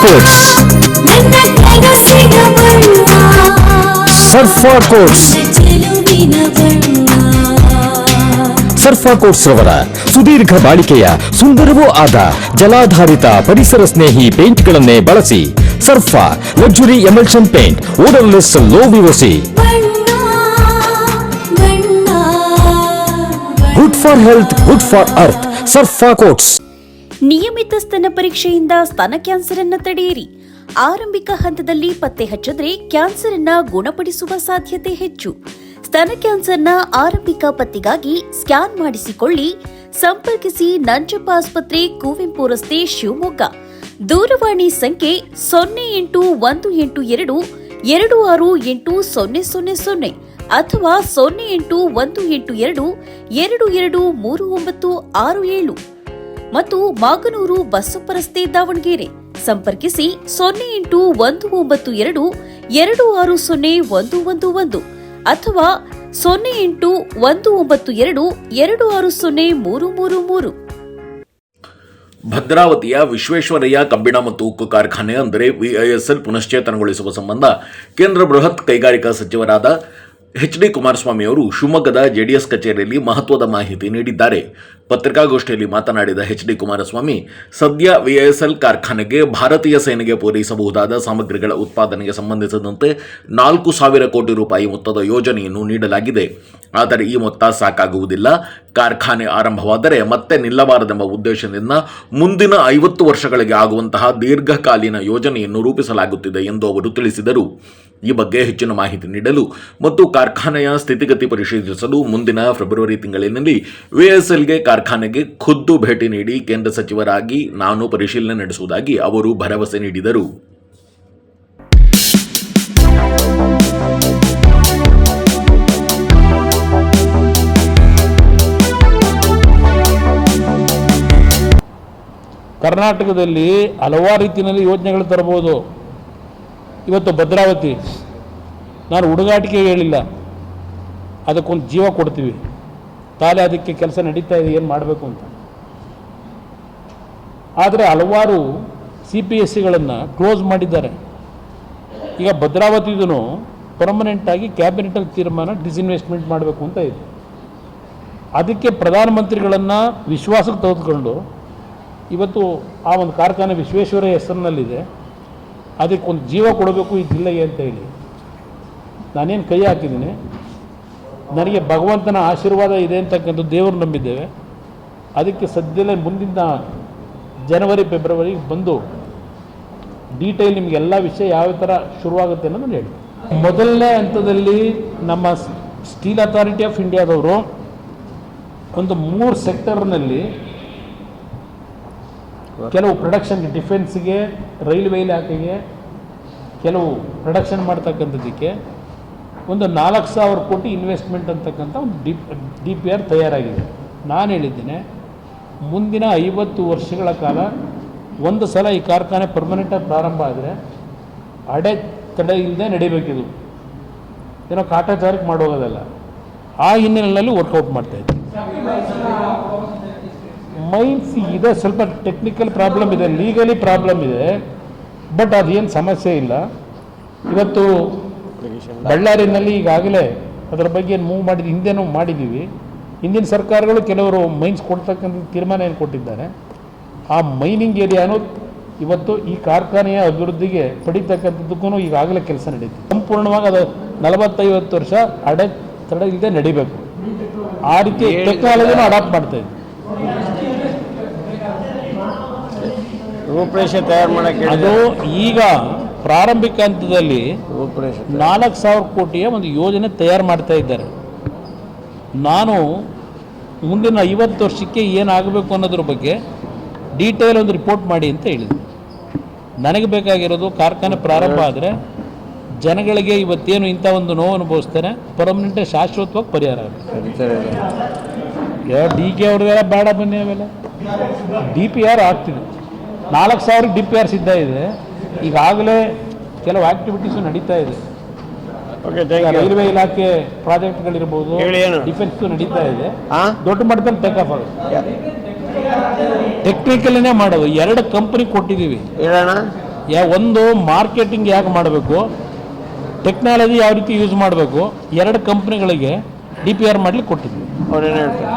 Quotes. ಸರ್ಫಾ quotes. ಸರ್ಫಾ quotes ರವರ ಸುದೀರ್ಘ ಬಾಳಿಕೆಯ ಸುಂದರವೂ ಆದ ಜಲಾಧಾರಿತ ಪರಿಸರ ಸ್ನೇಹಿ ಪೇಂಟ್ಗಳನ್ನೇ ಬಳಸಿ. Surfa luxury emulsion paint, odourless, low VOC, good for health, good for earth. Surfa Coats. ನಿಯಮಿತ ಸ್ತನ ಪರೀಕ್ಷೆಯಿಂದ ಸ್ತನ ಕ್ಯಾನ್ಸರ್ ಅನ್ನು ತಡೆಯಿರಿ. ಆರಂಭಿಕ ಹಂತದಲ್ಲಿ ಪತ್ತೆ ಹಚ್ಚಿದ್ರೆ ಕ್ಯಾನ್ಸರ್ ಅನ್ನ ಗುಣಪಡಿಸುವ ಸಾಧ್ಯತೆ ಹೆಚ್ಚು. ಸ್ತನ ಕ್ಯಾನ್ಸರ್ನ ಆರಂಭಿಕ ಪತ್ತೆಗಾಗಿ ಸ್ಕ್ಯಾನ್ ಮಾಡಿಸಿಕೊಳ್ಳಿ. ಸಂಪರ್ಕಿಸಿ ನಂಜಪ್ಪ ಆಸ್ಪತ್ರೆ, ಕುವೆಂಪು ರಸ್ತೆ, ಶಿವಮೊಗ್ಗ. ದೂರವಾಣಿ ಸಂಖ್ಯೆ 0818268000 ಅಥವಾ 0818223967 ಮತ್ತು ಮಾಗನೂರು ಬಸಪ್ಪ ರಸ್ತೆ, ದಾವಣಗೆರೆ. ಸಂಪರ್ಕಿಸಿ 081922601111 ಅಥವಾ 081922603333. ಭದ್ರಾವತಿಯ ವಿಶ್ವೇಶ್ವರಯ್ಯ ಕಬ್ಬಿಣ ಮತ್ತು ಉಕ್ಕು ಕಾರ್ಖಾನೆ ಅಂದರೆ ವಿಐಎಸ್ಎಲ್ ಪುನಶ್ಚೇತನಗೊಳಿಸುವ ಸಂಬಂಧ ಕೇಂದ್ರ ಬೃಹತ್ ಕೈಗಾರಿಕಾ ಸಚಿವರಾದ ಎಚ್ ಡಿ ಕುಮಾರಸ್ವಾಮಿ ಅವರು ಶಿವಮೊಗ್ಗದ ಜೆಡಿಎಸ್ ಕಚೇರಿಯಲ್ಲಿ ಮಹತ್ವದ ಮಾಹಿತಿ ನೀಡಿದ್ದಾರೆ. ಪತ್ರಿಕಾಗೋಷ್ಠಿಯಲ್ಲಿ ಮಾತನಾಡಿದ ಎಚ್ ಡಿ ಕುಮಾರಸ್ವಾಮಿ, ಸದ್ಯ ವಿಐಎಸ್ಎಲ್ ಕಾರ್ಖಾನೆಗೆ ಭಾರತೀಯ ಸೇನೆಗೆ ಪೂರೈಸಬಹುದಾದ ಸಾಮಗ್ರಿಗಳ ಉತ್ಪಾದನೆಗೆ ಸಂಬಂಧಿಸಿದಂತೆ 4,000 ಕೋಟಿ ರೂಪಾಯಿ ಮೊತ್ತದ ಯೋಜನೆಯನ್ನು ನೀಡಲಾಗಿದೆ. ಆದರೆ ಈ ಮೊತ್ತ ಸಾಕಾಗುವುದಿಲ್ಲ. ಕಾರ್ಖಾನೆ ಆರಂಭವಾದರೆ ಮತ್ತೆ ನಿಲ್ಲಬಾರದೆಂಬ ಉದ್ದೇಶದಿಂದ ಮುಂದಿನ 50 ವರ್ಷಗಳಿಗೆ ಆಗುವಂತಹ ದೀರ್ಘಕಾಲೀನ ಯೋಜನೆಯನ್ನು ರೂಪಿಸಲಾಗುತ್ತಿದೆ ಎಂದು ಅವರು ತಿಳಿಸಿದರು. ಈ ಬಗ್ಗೆ ಹೆಚ್ಚಿನ ಮಾಹಿತಿ ನೀಡಲು ಮತ್ತು ಕಾರ್ಖಾನೆಯ ಸ್ಥಿತಿಗತಿ ಪರಿಶೀಲಿಸಲು ಮುಂದಿನ ಫೆಬ್ರವರಿ ತಿಂಗಳಿನಲ್ಲಿ ವಿಐಎಸ್ಎಲ್ಗೆ ಕಾರ್ಖಾನೆಗೆ ಖುದ್ದು ಭೇಟಿ ನೀಡಿ ಕೇಂದ್ರ ಸಚಿವರಾಗಿ ನಾನು ಪರಿಶೀಲನೆ ನಡೆಸುವುದಾಗಿ ಅವರು ಭರವಸೆ ನೀಡಿದರು. ಕರ್ನಾಟಕದಲ್ಲಿ ಹಲವಾರು ರೀತಿಯಲ್ಲಿ ಯೋಜನೆಗಳು ತರಬಹುದು. ಇವತ್ತು ಭದ್ರಾವತಿ, ನಾನು ಹುಡುಗಾಟಿಕೆ ಹೇಳಿಲ್ಲ, ಅದಕ್ಕೊಂದು ಜೀವ ಕೊಡ್ತೀವಿ. ತಾಲೆ ಅದಕ್ಕೆ ಕೆಲಸ ನಡೀತಾ ಇದೆ, ಏನು ಮಾಡಬೇಕು ಅಂತ. ಆದರೆ ಹಲವಾರು CPSCಗಳನ್ನು ಕ್ಲೋಸ್ ಮಾಡಿದ್ದಾರೆ. ಈಗ ಭದ್ರಾವತಿದೂ ಪರ್ಮನೆಂಟಾಗಿ ಕ್ಯಾಬಿನೆಟಲ್ಲಿ ತೀರ್ಮಾನ ಡಿಸ್ಇನ್ವೆಸ್ಟ್ಮೆಂಟ್ ಮಾಡಬೇಕು ಅಂತ ಇದೆ. ಅದಕ್ಕೆ ಪ್ರಧಾನಮಂತ್ರಿಗಳನ್ನು ವಿಶ್ವಾಸಕ್ಕೆ ತೆಗೆದುಕೊಂಡು ಇವತ್ತು ಆ ಒಂದು ಕಾರ್ಖಾನೆ ವಿಶ್ವೇಶ್ವರಯ್ಯ ಹೆಸರಿನಲ್ಲಿದೆ, ಅದಕ್ಕೊಂದು ಜೀವ ಕೊಡಬೇಕು ಈ ಜಿಲ್ಲೆಗೆ ಅಂತ ಹೇಳಿ ನಾನೇನು ಕೈ ಹಾಕಿದ್ದೀನಿ. ನನಗೆ ಭಗವಂತನ ಆಶೀರ್ವಾದ ಇದೆ ಅಂತಕ್ಕಂಥ ದೇವರು ನಂಬಿದ್ದೇವೆ. ಅದಕ್ಕೆ ಸದ್ಯದಲ್ಲೇ ಮುಂದಿನ ಜನವರಿ ಫೆಬ್ರವರಿಗೆ ಬಂದು ಡೀಟೇಲ್ ನಿಮಗೆಲ್ಲ ವಿಷಯ ಯಾವ ಥರ ಶುರುವಾಗುತ್ತೆ ಅನ್ನೋದನ್ನು ಹೇಳಿ. ಮೊದಲನೇ ಹಂತದಲ್ಲಿ ನಮ್ಮ ಸ್ಟೀಲ್ ಅಥಾರಿಟಿ ಆಫ್ ಇಂಡಿಯಾದವರು ಒಂದು 3 ಸೆಕ್ಟರ್ನಲ್ಲಿ ಕೆಲವು ಪ್ರೊಡಕ್ಷನ್ಗೆ, ಡಿಫೆನ್ಸ್ಗೆ, ರೈಲ್ವೆ ಇಲಾಖೆಗೆ ಕೆಲವು ಪ್ರೊಡಕ್ಷನ್ ಮಾಡ್ತಕ್ಕಂಥದ್ದಕ್ಕೆ ಒಂದು 4,000 ಕೋಟಿ ಇನ್ವೆಸ್ಟ್ಮೆಂಟ್ ಅಂತಕ್ಕಂಥ ಒಂದು DPR ತಯಾರಾಗಿದೆ. ನಾನು ಹೇಳಿದ್ದೇನೆ, ಮುಂದಿನ 50 ವರ್ಷಗಳ ಕಾಲ ಒಂದು ಸಲ ಈ ಕಾರ್ಖಾನೆ ಪರ್ಮನೆಂಟಾಗಿ ಪ್ರಾರಂಭ ಆದರೆ ಅಡೆತಡೆ ಇಲ್ಲದೆ ನಡಿಬೇಕಿದು, ಏನೋ ಕಾಟಾಚಾರಕ್ಕೆ ಮಾಡೋಗೋದಲ್ಲ. ಆ ಹಿನ್ನೆಲೆಯಲ್ಲಿ ವರ್ಕೌಟ್ ಮಾಡ್ತಾಯಿದ್ದೆ. ಮೈನ್ಸ್ ಇದೆ, ಸ್ವಲ್ಪ ಟೆಕ್ನಿಕಲ್ ಪ್ರಾಬ್ಲಮ್ ಇದೆ, ಲೀಗಲಿ ಪ್ರಾಬ್ಲಮ್ ಇದೆ, ಬಟ್ ಅದೇನು ಸಮಸ್ಯೆ ಇಲ್ಲ. ಇವತ್ತು ಬಳ್ಳಾರಿನಲ್ಲಿ ಈಗಾಗಲೇ ಅದರ ಬಗ್ಗೆ ಮೂವ್ ಮಾಡಿದ್ದು, ಹಿಂದೆನೂ ಮಾಡಿದ್ದೀವಿ. ಹಿಂದಿನ ಸರ್ಕಾರಗಳು ಕೆಲವರು ಮೈನ್ಸ್ ಕೊಡ್ತಕ್ಕಂಥ ತೀರ್ಮಾನ ಏನು ಕೊಟ್ಟಿದ್ದಾರೆ, ಆ ಮೈನಿಂಗ್ ಏರಿಯಾನು ಇವತ್ತು ಈ ಕಾರ್ಖಾನೆಯ ಅಭಿವೃದ್ಧಿಗೆ ಪಡಿತಕ್ಕಂಥದ್ದಕ್ಕೂ ಈಗಾಗಲೇ ಕೆಲಸ ನಡೀತಿದೆ. ಸಂಪೂರ್ಣವಾಗಿ ಅದು 40-50 ವರ್ಷ ಅಡೆತಡೆ ಇಲ್ಲದೆ ನಡಿಬೇಕು. ಆ ರೀತಿ ಟೆಕ್ನಾಲಜಿನೂ ಅಡಾಪ್ಟ್ ಮಾಡ್ತಾಯಿದ್ವಿ. ರೂಪರೇಷೆ ತಯಾರು ಮಾಡೋಕ್ಕೆ ಅದು ಈಗ ಪ್ರಾರಂಭಿಕ ಹಂತದಲ್ಲಿ 4,000 ಕೋಟಿಯ ಒಂದು ಯೋಜನೆ ತಯಾರು ಮಾಡ್ತಾ ಇದ್ದಾರೆ. ನಾನು ಮುಂದಿನ 50 ವರ್ಷಕ್ಕೆ ಏನಾಗಬೇಕು ಅನ್ನೋದ್ರ ಬಗ್ಗೆ ಡೀಟೇಲ್ ಒಂದು ರಿಪೋರ್ಟ್ ಮಾಡಿ ಅಂತ ಹೇಳಿದೆ. ನನಗೆ ಬೇಕಾಗಿರೋದು ಕಾರ್ಖಾನೆ ಪ್ರಾರಂಭ ಆದರೆ ಜನಗಳಿಗೆ ಇವತ್ತೇನು ಇಂಥ ಒಂದು ನೋವು ಅನುಭವಿಸ್ತಾರೆ, ಪರ್ಮನೆಂಟ್ ಶಾಶ್ವತವಾಗಿ ಪರಿಹಾರ ಆಗುತ್ತೆ. DK ಅವ್ರದ್ದೆಲ್ಲ ಬೇಡ ಬನ್ನಿ, ಆಮೇಲೆ DPR ಆಗ್ತಿದೆ. 4,000 DPR ಸಿದ್ಧ ಇದೆ. ಈಗಾಗಲೇ ಕೆಲವು ಆಕ್ಟಿವಿಟೀಸು ನಡೀತಾ ಇದೆ. ರೈಲ್ವೆ ಇಲಾಖೆ ಪ್ರಾಜೆಕ್ಟ್ಗಳಿರ್ಬೋದು, ಡಿಫೆನ್ಸ್ ನಡೀತಾ ಇದೆ. ದೊಡ್ಡ ಮಟ್ಟದಲ್ಲಿ ಟೇಕ್ ಆಫ್ ಆಗುತ್ತೆ. ಟೆಕ್ನಿಕಲ್ನೇ ಮಾಡೋದು. 2 ಕಂಪನಿ ಕೊಟ್ಟಿದ್ದೀವಿ. ಒಂದು ಮಾರ್ಕೆಟಿಂಗ್ ಹೇಗೆ ಮಾಡಬೇಕು, ಟೆಕ್ನಾಲಜಿ ಯಾವ ರೀತಿ ಯೂಸ್ ಮಾಡಬೇಕು, 2 ಕಂಪ್ನಿಗಳಿಗೆ DPR ಮಾಡಲಿಕ್ಕೆ ಕೊಟ್ಟಿದ್ವಿ. ಅವ್ರೇನು ಹೇಳ್ತಾರೆ?